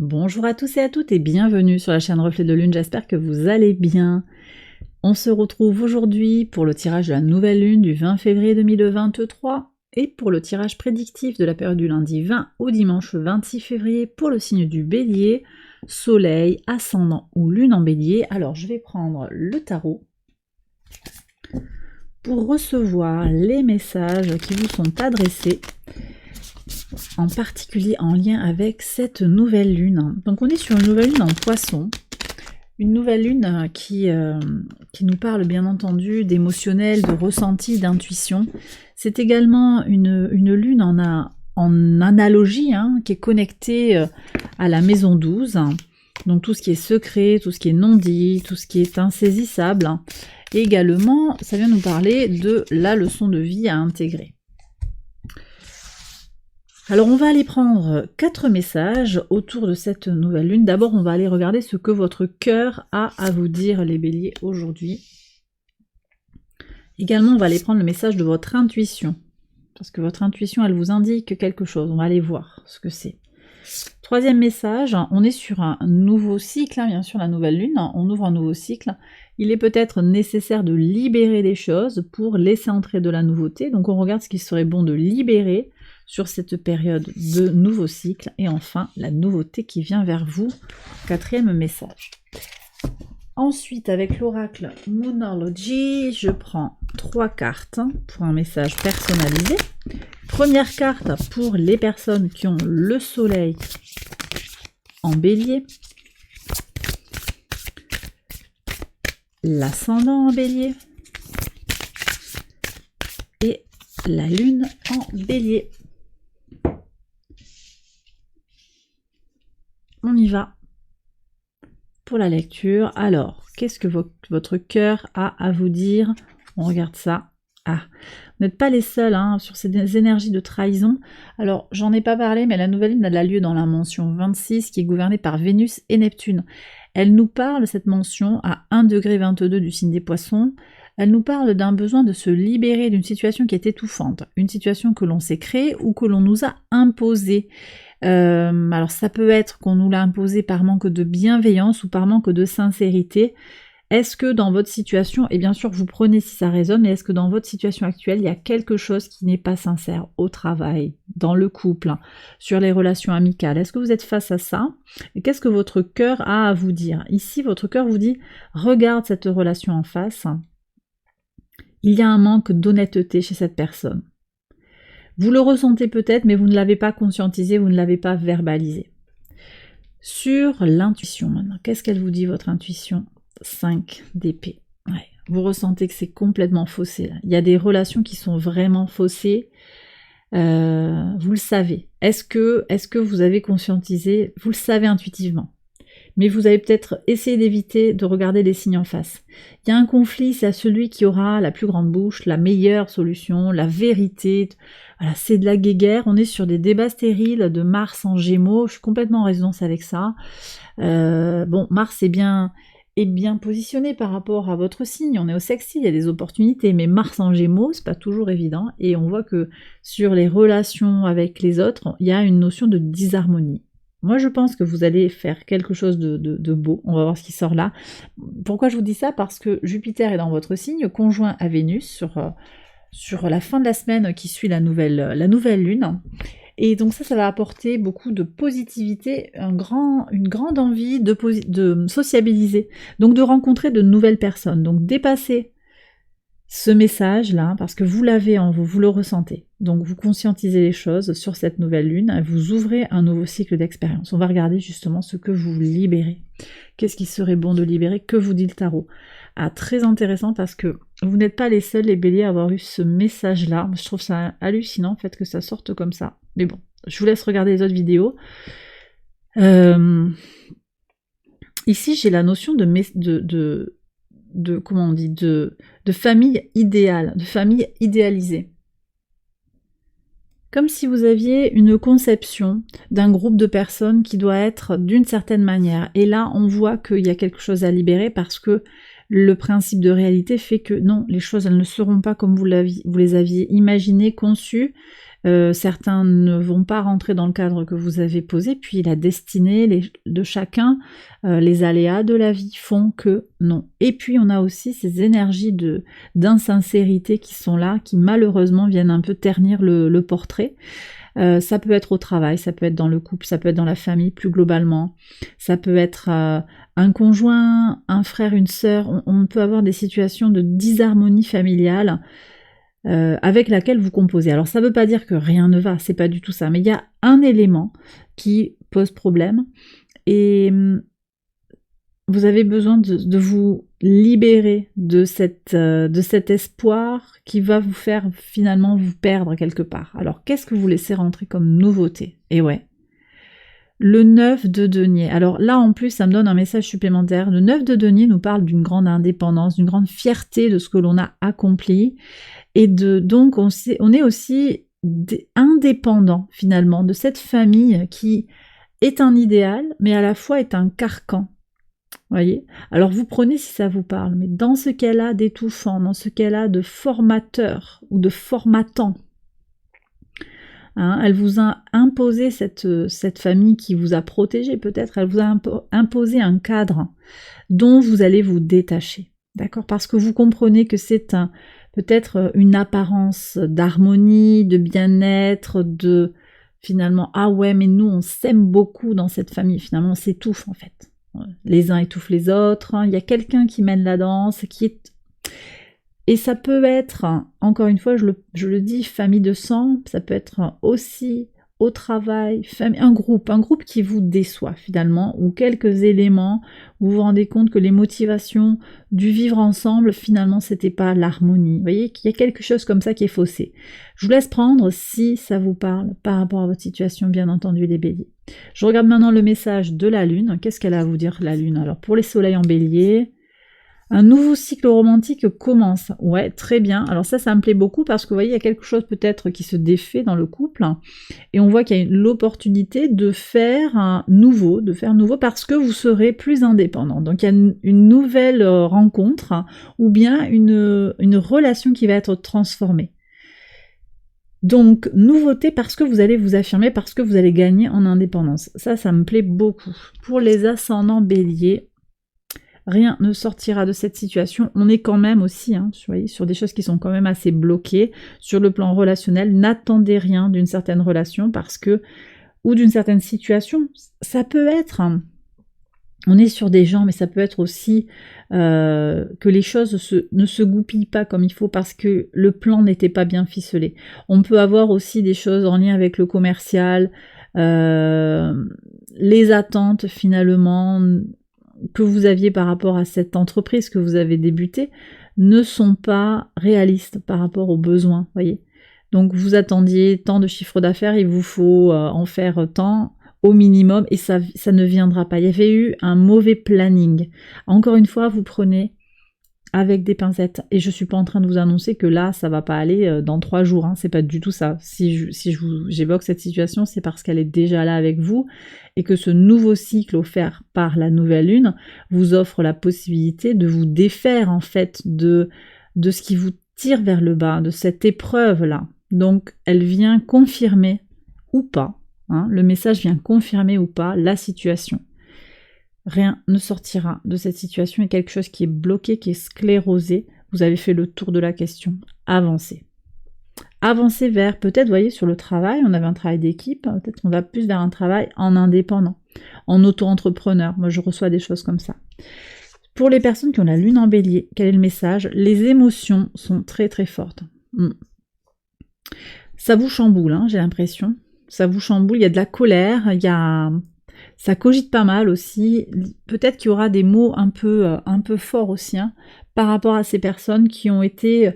Bonjour à tous et à toutes et bienvenue sur la chaîne Reflet de Lune, j'espère que vous allez bien. On se retrouve aujourd'hui pour le tirage de la nouvelle lune du 20 février 2023 et pour le tirage prédictif de la période du lundi 20 au dimanche 26 février pour le signe du Bélier, Soleil, Ascendant ou Lune en Bélier. Alors je vais prendre le tarot pour recevoir les messages qui vous sont adressés, en particulier en lien avec cette nouvelle lune. Donc on est sur une nouvelle lune en Poisson, une nouvelle lune qui nous parle bien entendu d'émotionnel, de ressenti, d'intuition. C'est également une lune en analogie, qui est connectée à la maison 12, donc tout ce qui est secret, tout ce qui est non dit, tout ce qui est insaisissable. Et également, ça vient nous parler de la leçon de vie à intégrer. Alors on va aller prendre 4 messages autour de cette nouvelle lune. D'abord on va aller regarder ce que votre cœur a à vous dire, les béliers, aujourd'hui. Également on va aller prendre le message de votre intuition, parce que votre intuition elle vous indique quelque chose, on va aller voir ce que c'est. Troisième message, on est sur un nouveau cycle, bien sûr la nouvelle lune, on ouvre un nouveau cycle. Il est peut-être nécessaire de libérer des choses pour laisser entrer de la nouveauté, donc on regarde ce qu'il serait bon de libérer sur cette période de nouveau cycle. Et enfin, la nouveauté qui vient vers vous, quatrième message. Ensuite, avec l'oracle Moonology, je prends 3 cartes pour un message personnalisé. Première carte pour les personnes qui ont le soleil en bélier, l'ascendant en bélier et la lune en bélier. On y va pour la lecture. Alors, qu'est-ce que votre cœur a à vous dire? On regarde ça. Ah, vous n'êtes pas les seuls sur ces énergies de trahison. Alors, j'en ai pas parlé, mais la nouvelle lune a lieu dans la mention 26 qui est gouvernée par Vénus et Neptune. Elle nous parle, cette mention, à 1,22° du signe des Poissons. Elle nous parle d'un besoin de se libérer d'une situation qui est étouffante, une situation que l'on s'est créée ou que l'on nous a imposée. Alors ça peut être qu'on nous l'a imposé par manque de bienveillance ou par manque de sincérité. Est-ce que dans votre situation, et bien sûr vous prenez si ça résonne, mais est-ce que dans votre situation actuelle, il y a quelque chose qui n'est pas sincère au travail, dans le couple, sur les relations amicales? Est-ce que vous êtes face à ça? Et qu'est-ce que votre cœur a à vous dire? Ici, votre cœur vous dit, regarde cette relation en face. Il y a un manque d'honnêteté chez cette personne. Vous le ressentez peut-être, mais vous ne l'avez pas conscientisé, vous ne l'avez pas verbalisé. Sur l'intuition maintenant, qu'est-ce qu'elle vous dit, votre intuition? 5 d'épée. Ouais. Vous ressentez que c'est complètement faussé là. Il y a des relations qui sont vraiment faussées. Vous le savez. Est-ce que vous avez conscientisé? Vous le savez intuitivement. Mais vous avez peut-être essayé d'éviter de regarder les signes en face. Il y a un conflit, c'est à celui qui aura la plus grande bouche, la meilleure solution, la vérité. Voilà, c'est de la guéguerre, on est sur des débats stériles de Mars en Gémeaux, je suis complètement en résonance avec ça. Bon, Mars est bien positionné par rapport à votre signe, on est au sextile, il y a des opportunités, mais Mars en Gémeaux, c'est pas toujours évident, et on voit que sur les relations avec les autres, il y a une notion de disharmonie. Moi, je pense que vous allez faire quelque chose de beau. On va voir ce qui sort là. Pourquoi je vous dis ça? Parce que Jupiter est dans votre signe, conjoint à Vénus sur la fin de la semaine qui suit la nouvelle lune. Et donc ça va apporter beaucoup de positivité, une grande envie de sociabiliser. Donc de rencontrer de nouvelles personnes. Donc dépasser ce message-là, parce que vous l'avez en vous, vous le ressentez. Donc vous conscientisez les choses sur cette nouvelle lune, vous ouvrez un nouveau cycle d'expérience. On va regarder justement ce que vous libérez. Qu'est-ce qui serait bon de libérer? Que vous dit le tarot? Ah, très intéressant parce que vous n'êtes pas les seuls, les béliers, à avoir eu ce message-là. Je trouve ça hallucinant, en fait, que ça sorte comme ça. Mais bon, je vous laisse regarder les autres vidéos. Ici, j'ai la notion comment on dit, de famille idéale, de famille idéalisée. Comme si vous aviez une conception d'un groupe de personnes qui doit être d'une certaine manière. Et là, on voit qu'il y a quelque chose à libérer parce que le principe de réalité fait que non, les choses elles ne seront pas comme vous les aviez imaginées, conçues. Certains ne vont pas rentrer dans le cadre que vous avez posé, puis la destinée de chacun, les aléas de la vie font que non. Et puis on a aussi ces énergies d'insincérité qui sont là, qui malheureusement viennent un peu ternir le portrait. Ça peut être au travail, ça peut être dans le couple, ça peut être dans la famille plus globalement, ça peut être un conjoint, un frère, une sœur. On peut avoir des situations de disharmonie familiale avec laquelle vous composez. Alors ça ne veut pas dire que rien ne va, c'est pas du tout ça, mais il y a un élément qui pose problème et vous avez besoin de vous libérer de cet espoir qui va vous faire finalement vous perdre quelque part. Alors qu'est-ce que vous laissez rentrer comme nouveauté? Et ouais, le 9 de denier. Alors là en plus ça me donne un message supplémentaire. Le 9 de denier nous parle d'une grande indépendance, d'une grande fierté de ce que l'on a accompli. Et donc on est aussi indépendant finalement de cette famille qui est un idéal mais à la fois est un carcan. Voyez. Alors vous prenez si ça vous parle, mais dans ce qu'elle a d'étouffant, dans ce qu'elle a de formateur ou de formatant, elle vous a imposé cette famille qui vous a protégé peut-être, elle vous a imposé un cadre dont vous allez vous détacher, d'accord? Parce que vous comprenez que c'est peut-être une apparence d'harmonie, de bien-être, de finalement, ah ouais, mais nous on s'aime beaucoup dans cette famille, finalement on s'étouffe en fait. Les uns étouffent les autres, il y a quelqu'un qui mène la danse, et ça peut être, encore une fois, je le dis, famille de sang, ça peut être aussi au travail, un groupe qui vous déçoit finalement, ou quelques éléments où vous vous rendez compte que les motivations du vivre ensemble, finalement, c'était pas l'harmonie. Vous voyez qu'il y a quelque chose comme ça qui est faussé. Je vous laisse prendre si ça vous parle par rapport à votre situation, bien entendu, les béliers. Je regarde maintenant le message de la lune. Qu'est-ce qu'elle a à vous dire, la lune? Alors, pour les soleils en bélier, un nouveau cycle romantique commence. Ouais, très bien. Alors ça me plaît beaucoup parce que vous voyez, il y a quelque chose peut-être qui se défait dans le couple et on voit qu'il y a l'opportunité de faire nouveau parce que vous serez plus indépendant. Donc il y a une nouvelle rencontre ou bien une relation qui va être transformée. Donc, nouveauté parce que vous allez vous affirmer, parce que vous allez gagner en indépendance. Ça me plaît beaucoup. Pour les ascendants béliers, rien ne sortira de cette situation. On est quand même aussi sur des choses qui sont quand même assez bloquées. Sur le plan relationnel, n'attendez rien d'une certaine relation ou d'une certaine situation. Ça peut être... On est sur des gens, mais ça peut être aussi que les choses ne se goupillent pas comme il faut parce que le plan n'était pas bien ficelé. On peut avoir aussi des choses en lien avec le commercial, les attentes finalement que vous aviez par rapport à cette entreprise que vous avez débutée ne sont pas réalistes par rapport aux besoins, voyez. Donc vous attendiez tant de chiffre d'affaires, il vous faut en faire tant au minimum et ça ne viendra pas. Il y avait eu un mauvais planning. Encore une fois, vous prenez avec des pincettes et je suis pas en train de vous annoncer que là ça va pas aller dans 3 jours, c'est pas du tout ça. Si j'évoque cette situation, c'est parce qu'elle est déjà là avec vous et que ce nouveau cycle offert par la nouvelle lune vous offre la possibilité de vous défaire en fait de ce qui vous tire vers le bas, de cette épreuve là. Donc elle vient confirmer ou pas, le message vient confirmer ou pas la situation. Rien ne sortira de cette situation, il y a quelque chose qui est bloqué, qui est sclérosé. Vous avez fait le tour de la question. Avancez. Avancez vers, peut-être, vous voyez, sur le travail, on avait un travail d'équipe, peut-être on va plus vers un travail en indépendant, en auto-entrepreneur. Moi, je reçois des choses comme ça. Pour les personnes qui ont la lune en bélier, quel est le message? Les émotions sont très très fortes. Ça vous chamboule, j'ai l'impression. Ça vous chamboule, il y a de la colère, ça cogite pas mal aussi. Peut-être qu'il y aura des mots un peu forts aussi par rapport à ces personnes qui ont été,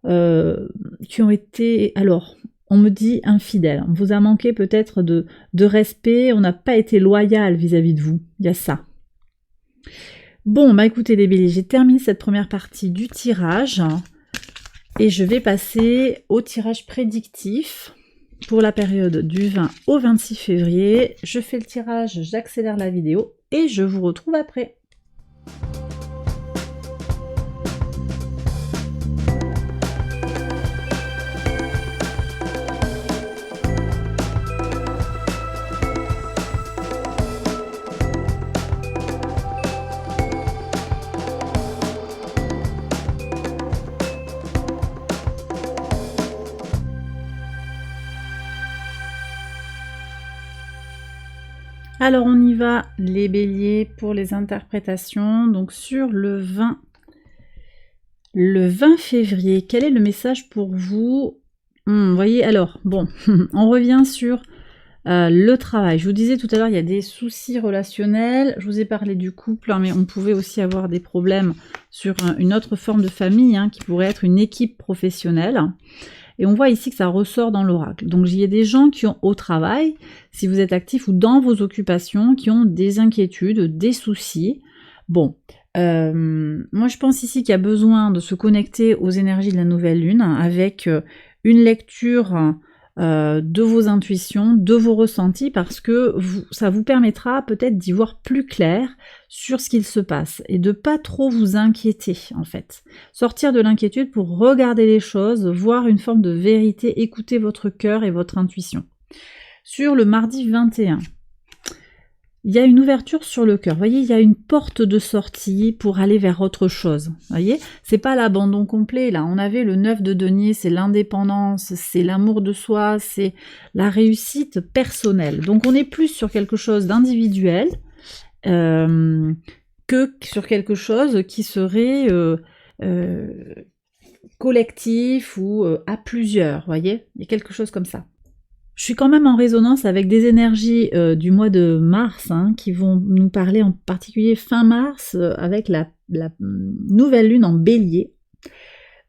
alors, on me dit infidèles. On vous a manqué peut-être de respect, on n'a pas été loyal vis-à-vis de vous. Il y a ça. Bon, écoutez les béliers, j'ai terminé cette première partie du tirage et je vais passer au tirage prédictif. Pour la période du 20 au 26 février, je fais le tirage, j'accélère la vidéo et je vous retrouve après. Alors on y va, les béliers, pour les interprétations. Donc sur le 20 février, quel est le message pour vous? Vous voyez, alors, bon, on revient sur le travail. Je vous disais tout à l'heure, il y a des soucis relationnels. Je vous ai parlé du couple, hein, mais on pouvait aussi avoir des problèmes sur une autre forme de famille, hein, qui pourrait être une équipe professionnelle. Et on voit ici que ça ressort dans l'oracle. Donc il y a des gens qui ont au travail, si vous êtes actif ou dans vos occupations, qui ont des inquiétudes, des soucis. Bon, moi je pense ici qu'il y a besoin de se connecter aux énergies de la nouvelle lune avec une lecture de vos intuitions, de vos ressentis, parce que ça vous permettra peut-être d'y voir plus clair sur ce qu'il se passe et de pas trop vous inquiéter en fait. Sortir de l'inquiétude pour regarder les choses, voir une forme de vérité, écouter votre cœur et votre intuition. Sur le mardi 21, il y a une ouverture sur le cœur. Vous voyez, il y a une porte de sortie pour aller vers autre chose. Vous voyez, c'est pas l'abandon complet. Là, on avait le 9 de denier, c'est l'indépendance, c'est l'amour de soi, c'est la réussite personnelle. Donc, on est plus sur quelque chose d'individuel que sur quelque chose qui serait collectif ou à plusieurs. Vous voyez, il y a quelque chose comme ça. Je suis quand même en résonance avec des énergies du mois de mars, hein, qui vont nous parler en particulier fin mars, avec la nouvelle lune en bélier.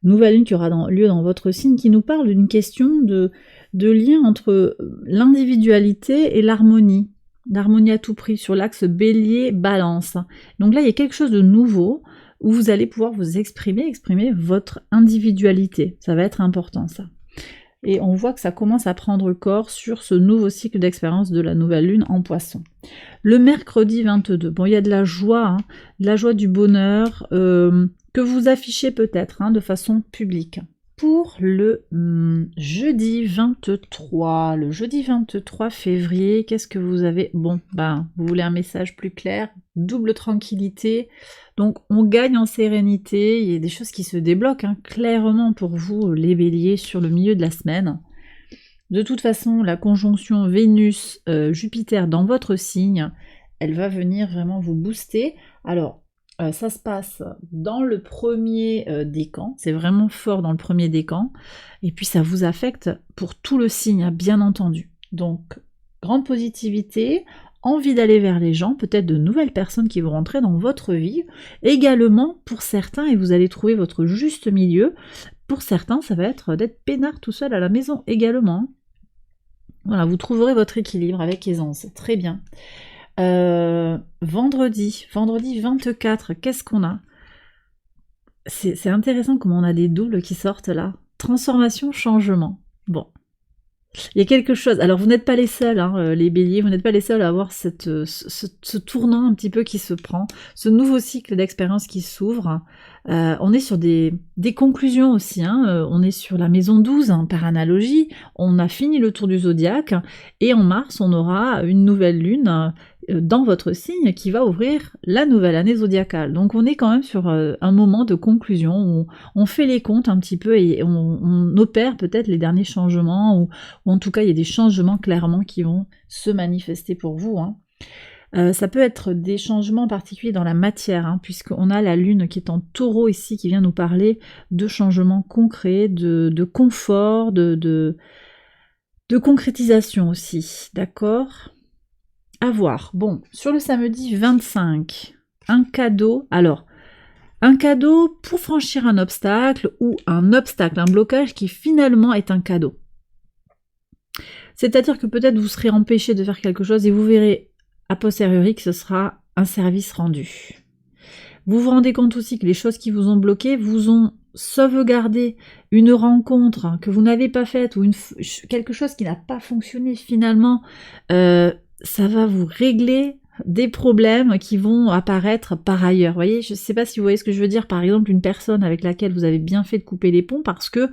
Nouvelle lune qui aura lieu dans votre signe, qui nous parle d'une question de lien entre l'individualité et l'harmonie. L'harmonie à tout prix, sur l'axe bélier-balance. Donc là, il y a quelque chose de nouveau, où vous allez pouvoir vous exprimer votre individualité. Ça va être important, ça. Et on voit que ça commence à prendre corps sur ce nouveau cycle d'expérience de la nouvelle lune en poisson. Le mercredi 22, bon, il y a de la joie, du bonheur, que vous affichez peut-être de façon publique. Pour le jeudi 23, février, qu'est-ce que vous avez? Bon, vous voulez un message plus clair, double tranquillité, donc on gagne en sérénité, il y a des choses qui se débloquent clairement pour vous, les béliers, sur le milieu de la semaine. De toute façon, la conjonction Vénus-Jupiter dans votre signe, elle va venir vraiment vous booster. Alors, ça se passe dans le premier décan, c'est vraiment fort dans le premier décan, et puis ça vous affecte pour tout le signe, bien entendu. Donc, grande positivité, envie d'aller vers les gens, peut-être de nouvelles personnes qui vont rentrer dans votre vie, également pour certains, et vous allez trouver votre juste milieu, pour certains ça va être d'être peinard tout seul à la maison également. Voilà, vous trouverez votre équilibre avec aisance, très bien. Vendredi 24, qu'est-ce qu'on a? C'est intéressant comment on a des doubles qui sortent là. Transformation, changement. Bon. Il y a quelque chose. Alors vous n'êtes pas les seuls, les béliers, vous n'êtes pas les seuls à avoir ce tournant un petit peu qui se prend, ce nouveau cycle d'expérience qui s'ouvre. On est sur des conclusions aussi, on est sur la maison 12, par analogie, on a fini le tour du zodiaque, et en mars on aura une nouvelle lune dans votre signe qui va ouvrir la nouvelle année zodiacale. Donc on est quand même sur un moment de conclusion où on fait les comptes un petit peu et on opère peut-être les derniers changements, ou en tout cas il y a des changements clairement qui vont se manifester pour vous. Ça peut être des changements particuliers dans la matière, puisqu'on a la lune qui est en taureau ici, qui vient nous parler de changements concrets, de confort, de concrétisation aussi, d'accord ? À voir. Bon, sur le samedi 25, un cadeau. Alors, un cadeau pour franchir un obstacle, ou un obstacle, un blocage qui finalement est un cadeau. C'est-à-dire que peut-être vous serez empêché de faire quelque chose et vous verrez a posteriori que ce sera un service rendu. Vous vous rendez compte aussi que les choses qui vous ont bloqué vous ont sauvegardé une rencontre que vous n'avez pas faite, ou quelque chose qui n'a pas fonctionné finalement. Ça va vous régler des problèmes qui vont apparaître par ailleurs. Vous voyez, je ne sais pas si vous voyez ce que je veux dire. Par exemple, une personne avec laquelle vous avez bien fait de couper les ponts parce que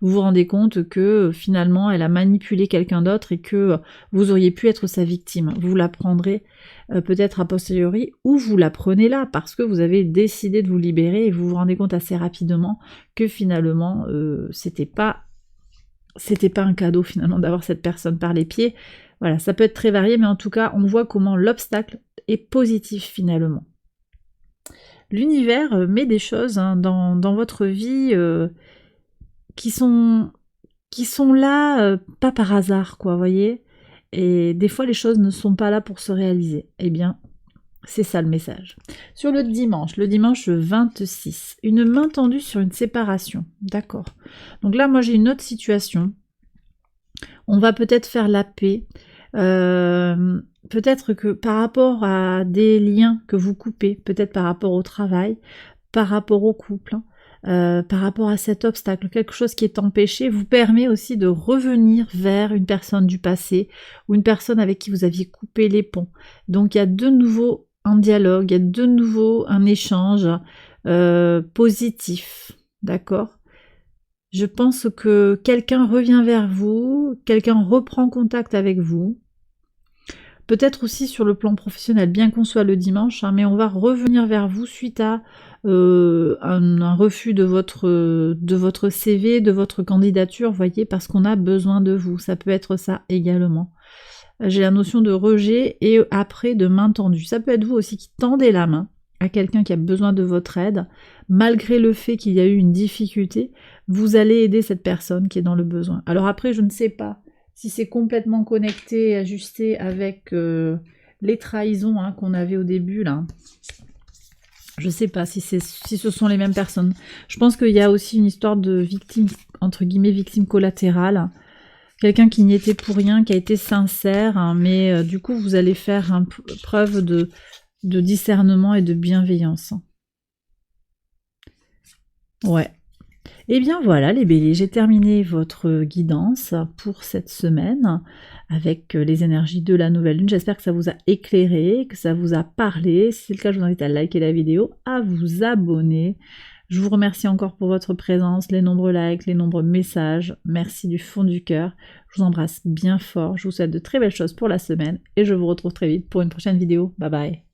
vous vous rendez compte que finalement elle a manipulé quelqu'un d'autre et que vous auriez pu être sa victime. Vous la prendrez peut-être a posteriori, ou vous la prenez là parce que vous avez décidé de vous libérer et vous vous rendez compte assez rapidement que finalement c'était pas un cadeau finalement d'avoir cette personne par les pieds. Voilà, ça peut être très varié, mais en tout cas, on voit comment l'obstacle est positif finalement. L'univers met des choses hein, dans votre vie qui sont là, pas par hasard, quoi, vous voyez. Et des fois, les choses ne sont pas là pour se réaliser. Eh bien, c'est ça le message. Sur le dimanche 26, une main tendue sur une séparation. D'accord. Donc là, moi, j'ai une autre situation. On va peut-être faire la paix. Peut-être que par rapport à des liens que vous coupez, peut-être par rapport au travail, par rapport au couple, par rapport à cet obstacle, quelque chose qui est empêché, vous permet aussi de revenir vers une personne du passé ou une personne avec qui vous aviez coupé les ponts. Donc il y a de nouveau un dialogue, il y a de nouveau un échange positif, d'accord ? Je pense que quelqu'un revient vers vous, quelqu'un reprend contact avec vous. Peut-être aussi sur le plan professionnel, bien qu'on soit le dimanche, hein, mais on va revenir vers vous suite à un refus de votre CV, de votre candidature, voyez, parce qu'on a besoin de vous. Ça peut être ça également. J'ai la notion de rejet et après de main tendue. Ça peut être vous aussi qui tendez la main à quelqu'un qui a besoin de votre aide, malgré le fait qu'il y a eu une difficulté, vous allez aider cette personne qui est dans le besoin. Alors après, je ne sais pas si c'est complètement connecté et ajusté avec les trahisons hein, qu'on avait au début là. Je ne sais pas si ce sont les mêmes personnes. Je pense qu'il y a aussi une histoire de victime, entre guillemets, victime collatérale. Quelqu'un qui n'y était pour rien, qui a été sincère, hein, mais du coup, vous allez faire preuve de discernement et de bienveillance. Ouais. Et bien voilà les béliers, j'ai terminé votre guidance pour cette semaine avec les énergies de la nouvelle lune. J'espère que ça vous a éclairé, que ça vous a parlé. Si c'est le cas, je vous invite à liker la vidéo, à vous abonner. Je vous remercie encore pour votre présence, les nombreux likes, les nombreux messages. Merci du fond du cœur. Je vous embrasse bien fort. Je vous souhaite de très belles choses pour la semaine et je vous retrouve très vite pour une prochaine vidéo. Bye bye.